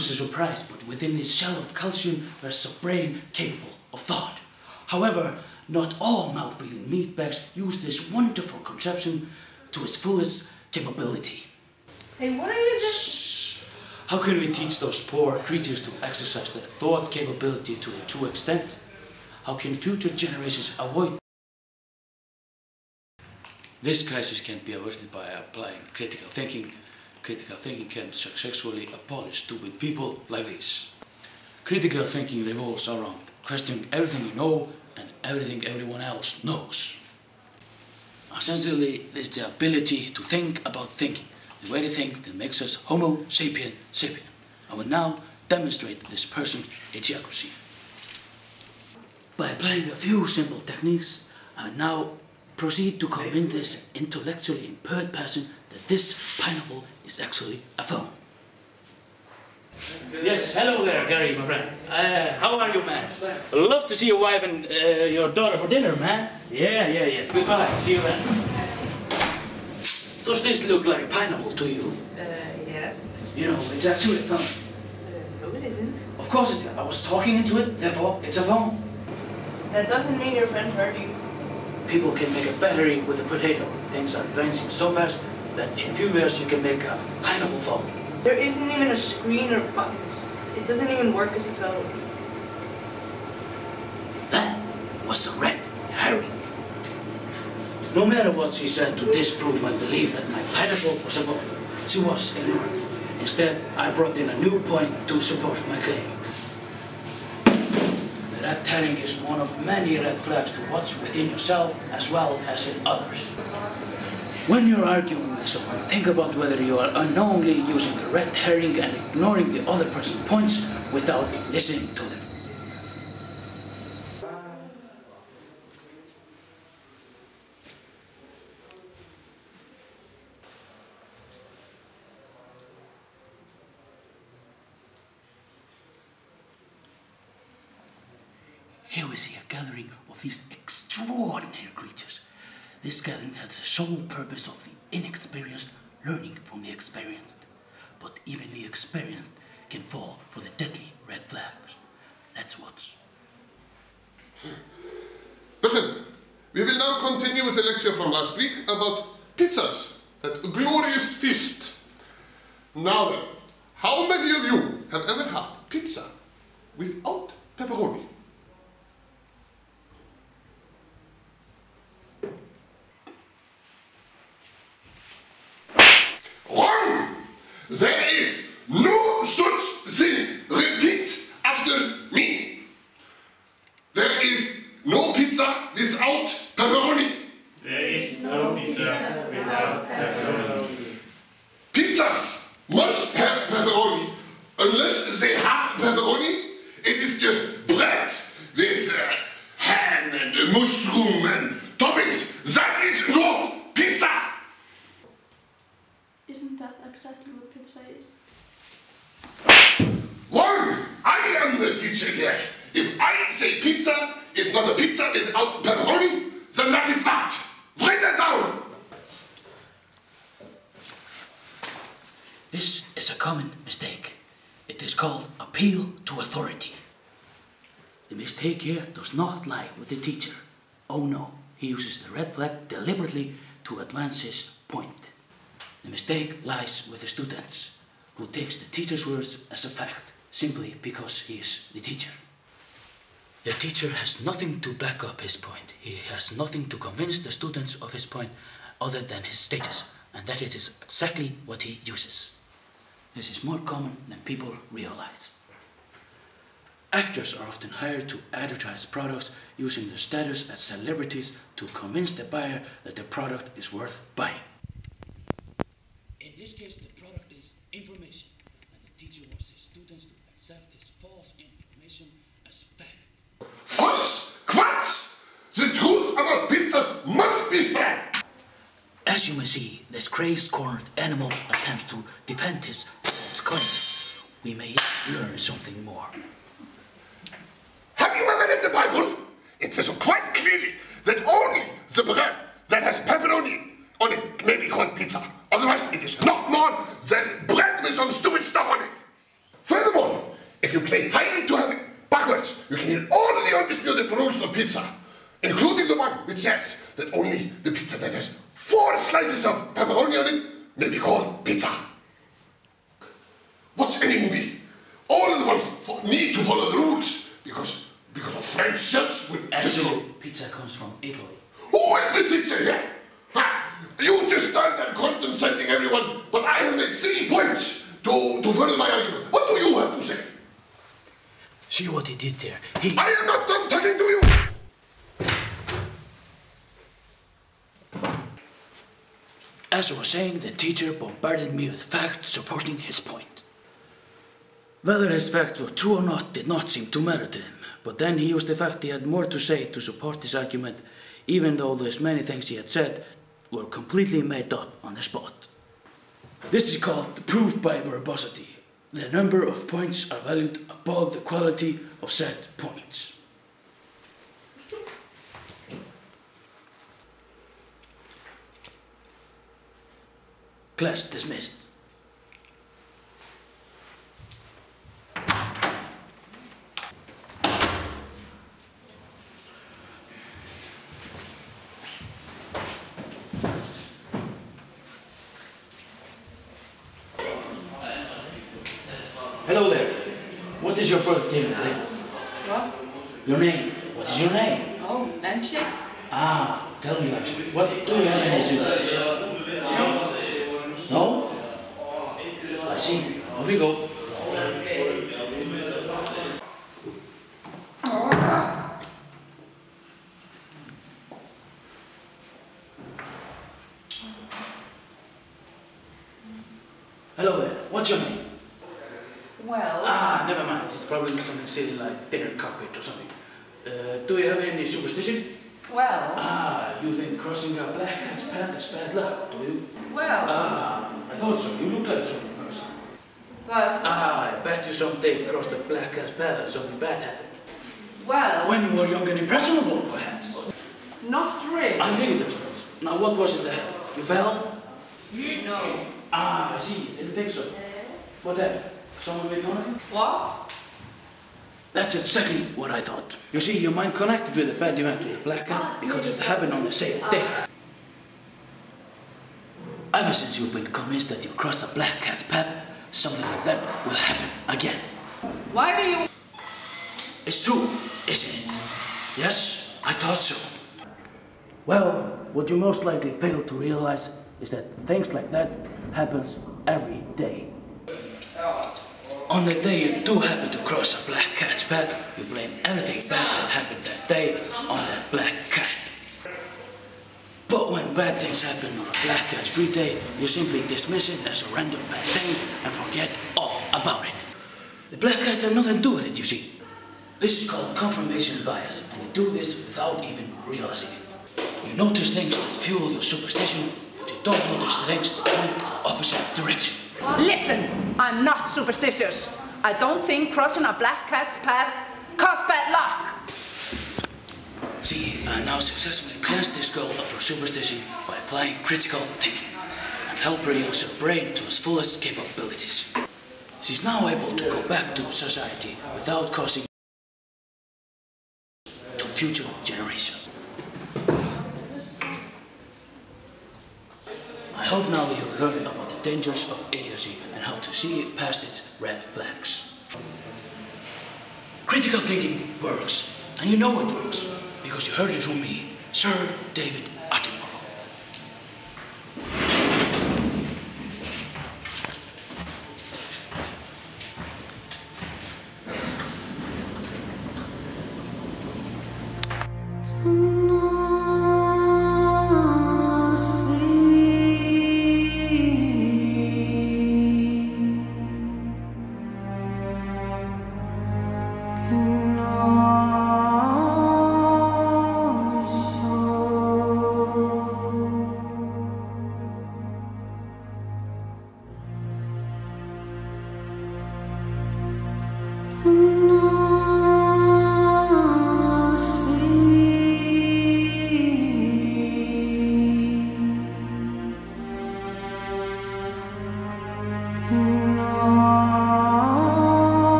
comes a surprise, but within this shell of calcium rests a brain capable of thought. However, not all mouth-breathing meatbags use this wonderful conception to its fullest capability. Hey, what are you just... Shh! How can we teach those poor creatures to exercise their thought capability to a true extent? How can future generations avoid? This crisis can be averted by applying critical thinking. Critical thinking can successfully abolish stupid people like this. Critical thinking revolves around questioning everything you know and everything everyone else knows. Essentially, it's the ability to think about thinking, the very thing that makes us Homo sapien sapien. I will now demonstrate this person's idiocracy. By applying a few simple techniques, I will now proceed to convince this intellectually impaired person that this pineapple is actually a phone. Yes, hello there, Gary, my friend. How are you, man? Love to see your wife and your daughter for dinner, man. Yeah. Goodbye, see you then. Does this look like a pineapple to you? Yes. You know, it's actually a phone. No, it isn't. Of course it is. I was talking into it, therefore it's a phone. That doesn't mean your friend heard you. People can make a battery with a potato. Things are advancing so fast that in a few years you can make a pineapple phone. There isn't even a screen or buttons. It doesn't even work as a phone. That was a red herring. No matter what she said to disprove my belief that my pineapple was a phone, she was ignored. Instead, I brought in a new point to support my claim. The red herring is one of many red flags to watch within yourself as well as in others. When you're arguing with someone, think about whether you are unknowingly using the red herring and ignoring the other person's points without listening to them. Here we see a gathering of these extraordinary creatures. This gathering has the sole purpose of the inexperienced learning from the experienced. But even the experienced can fall for the deadly red flags. Let's watch. Listen, we will now continue with the lecture from last week about pizzas, that glorious feast. Now then, how many of you have ever had pizza without pepperoni? Wrong! There is no such thing. Repeat after me. There is no pizza without pepperoni. There is no pizza without pepperoni. Pizzas must have pepperoni. Unless they have pepperoni, it is just bread with ham and mushroom and toppings. That is not pizza. Isn't that exactly what pizza is? Wrong! I am the teacher here. If I say pizza is not a pizza without pepperoni, then that is that. Write that down. This is a common mistake. It is called appeal to authority. The mistake here does not lie with the teacher. Oh no, he uses the red flag deliberately to advance his point. The mistake lies with the students, who takes the teacher's words as a fact, simply because he is the teacher. The teacher has nothing to back up his point. He has nothing to convince the students of his point other than his status, and that it is exactly what he uses. This is more common than people realize. Actors are often hired to advertise products using their status as celebrities to convince the buyer that the product is worth buying. In this case, the product is information, and the teacher wants his students to accept his false information as fact. False! Quatsch! The truth about pizzas must be spread! As you may see, this crazed cornered animal attempts to defend his false claims. We may learn something more. Have you ever read the Bible? It says quite clearly that only the bread that has pepperoni on it may be called pizza. Otherwise, it is not more than bread with some stupid stuff on it. Furthermore, McDonald's, you can hear all the undisputed rules of pizza, including the one which says that only the pizza that has 4 slices of pepperoni on it may be called pizza. Watch any movie. All of the ones need to follow the rules because of French chefs with... Actually, pizza comes from Italy. Who is the teacher here? Ha! You just stand and condescending everyone, but I have made 3 points to further my argument. What do you have to say? See what he did there? I am not done talking to you! As I was saying, the teacher bombarded me with facts supporting his point. Whether his facts were true or not did not seem to matter to him, but then he used the fact he had more to say to support his argument, even though those many things he had said were completely made up on the spot. This is called the proof by verbosity. The number of points are valued above the quality of said points. Class dismissed. Hello there. What is your birthday today? What? Your name. What is your name? Oh, lampshade? Ah, tell me actually. What do you have any superstition? No? I see. Off we go. Hello there. What's your name? Well... Ah, never mind. It's probably something silly like dinner carpet or something. Do you have any superstition? Well... Ah, you think crossing a black cat's path is bad luck, do you? Well... Ah, I thought so. You look like some person. But... Ah, I bet you someday crossed a black cat's path and something bad happened. Well... When you were young and impressionable, perhaps. Not really. I figured as much. Now, what was it that happened? You fell? No. Ah, I see. Didn't think so. What happened? Someone made fun of you? What? That's exactly what I thought. You see, your mind connected with a bad event with a black cat because it happened on the same day. Ever since you've been convinced that you crossed a black cat's path, something like that will happen again. Why do you... It's true, isn't it? Yes, I thought so. Well, what you most likely fail to realize is that things like that happens every day. On the day you do happen to cross a black cat's path, you blame everything bad that happened that day on that black cat. But when bad things happen on a black cat's free day, you simply dismiss it as a random bad thing and forget all about it. The black cat had nothing to do with it, you see. This is called confirmation bias, and you do this without even realizing it. You notice things that fuel your superstition, but you don't notice things that point in the opposite direction. Listen, I'm not superstitious. I don't think crossing a black cat's path causes bad luck. See, I now successfully cleansed this girl of her superstition by applying critical thinking and help her use her brain to its fullest capabilities. She's now able to go back to society without causing to future generations. I hope now you learn about the dangers of idiocy and how to see past its red flags. Critical thinking works, and you know it works, because you heard it from me, Sir David Attenborough.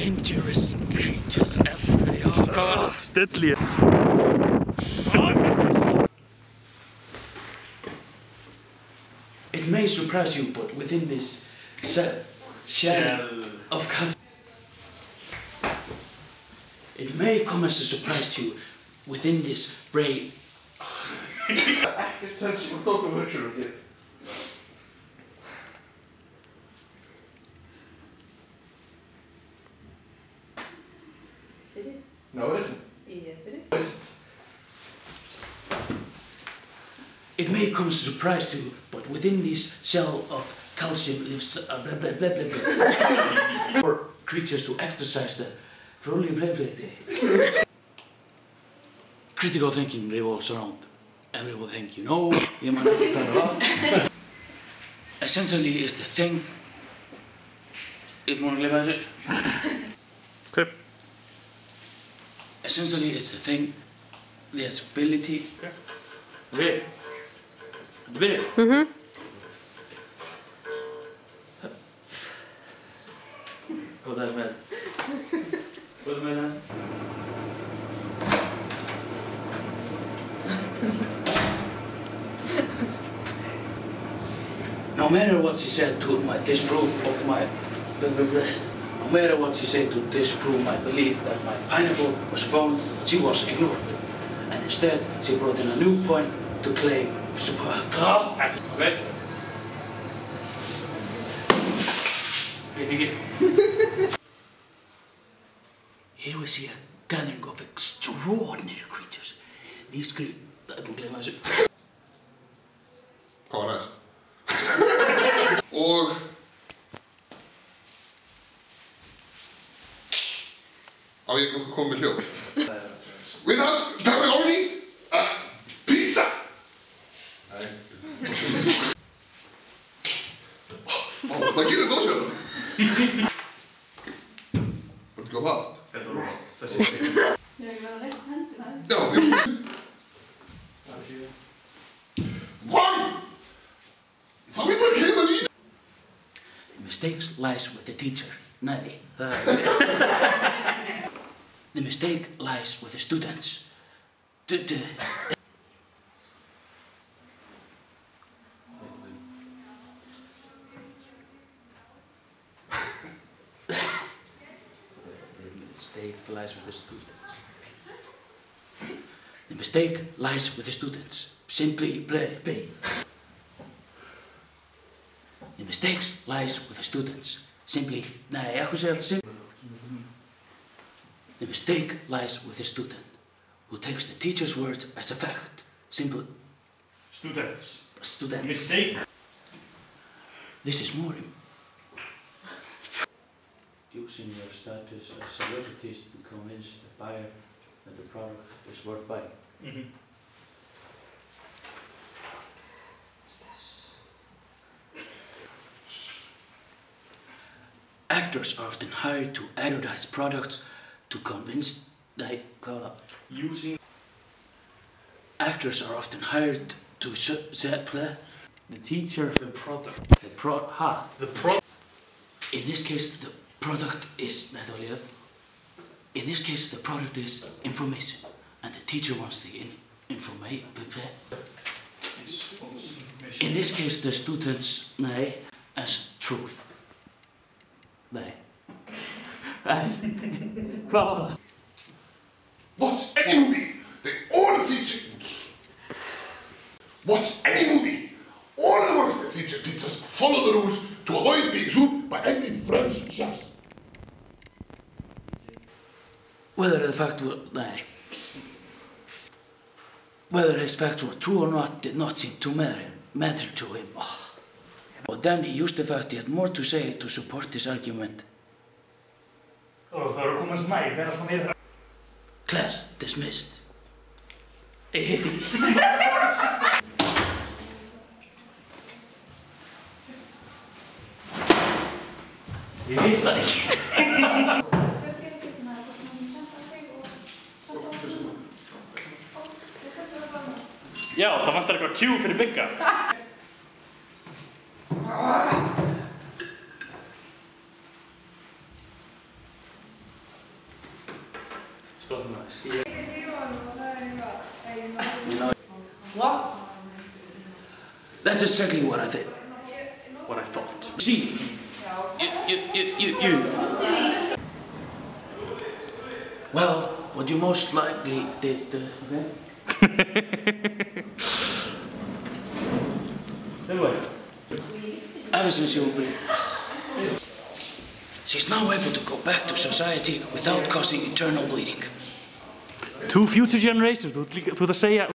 dangerous creatures everywhere. Oh God. Deadly. It may surprise you, but within this shell of calcium, it may come as a surprise to you. Within this brain. Ekkert sem þókum hugsunum þitt. Yes, it is. No, it isn't. Yes, it is. It isn't. It may come as a surprise to you, but within this shell of calcium lives blah blah blah blah blah. For creatures to exercise the fully blah blah blah. Critical thinking revolves around everything you know. Essentially, it's the thing. Okay. Essentially, it's the thing, the ability. Okay. Byrju. Hvað er með? Hvað er með það? No matter what she said to my disproof of my no matter what she said to disprove my belief that my pineapple was found, she was ignored. And instead, she brought in a new point to claim support. Okay. Here we see a gathering of extraordinary creatures. These creatures. Hvað var næst? Og á ég nokkuð komið með hljóð. Without pepperoni, pizza! Nei. Hvað gerir þú sér? Þú ert ekki á hátt? Þetta var rótt. Þessi Ég er ekki verið að leggja hendina. Já, jú. One! Það er bara að klema lína. The mistake lies with the teacher. Nei, það The mistake lies with the students. The mistake lies with the students. Simply play. The mistake lies with the students. Simply, nei, ekki segja þetta simply. The mistake lies with the student, who takes the teacher's words as a fact. Simple. Students. Mistake. This is more. Using your status as celebrities to convince the buyer that the product is worth buying. Actors are often hired to advertise products to convince Actors are often hired to the teacher The product. In this case, the product is information, and the teacher wants the information. In this case, the students as truth. As Watch any movie, they all feature. Watch any movie, all the ones that feature pizzas follow the rules to avoid being sued by any French chef. Whether his facts were true or not did not seem to matter to him. But then he used the fact he had more to say to support his argument. Og það eru að komast mæg, það er svona yfir. Class dismissed. Ég veit það ekki. Já, það vantar eitthvað Q fyrir Bigga. So nice. Yeah. You know, What? that's exactly what I think. What I thought. See, you. Well, what you most likely did. Ever since you've been. She's now able to go back to society without causing eternal bleeding. To future generations, þú ert að segja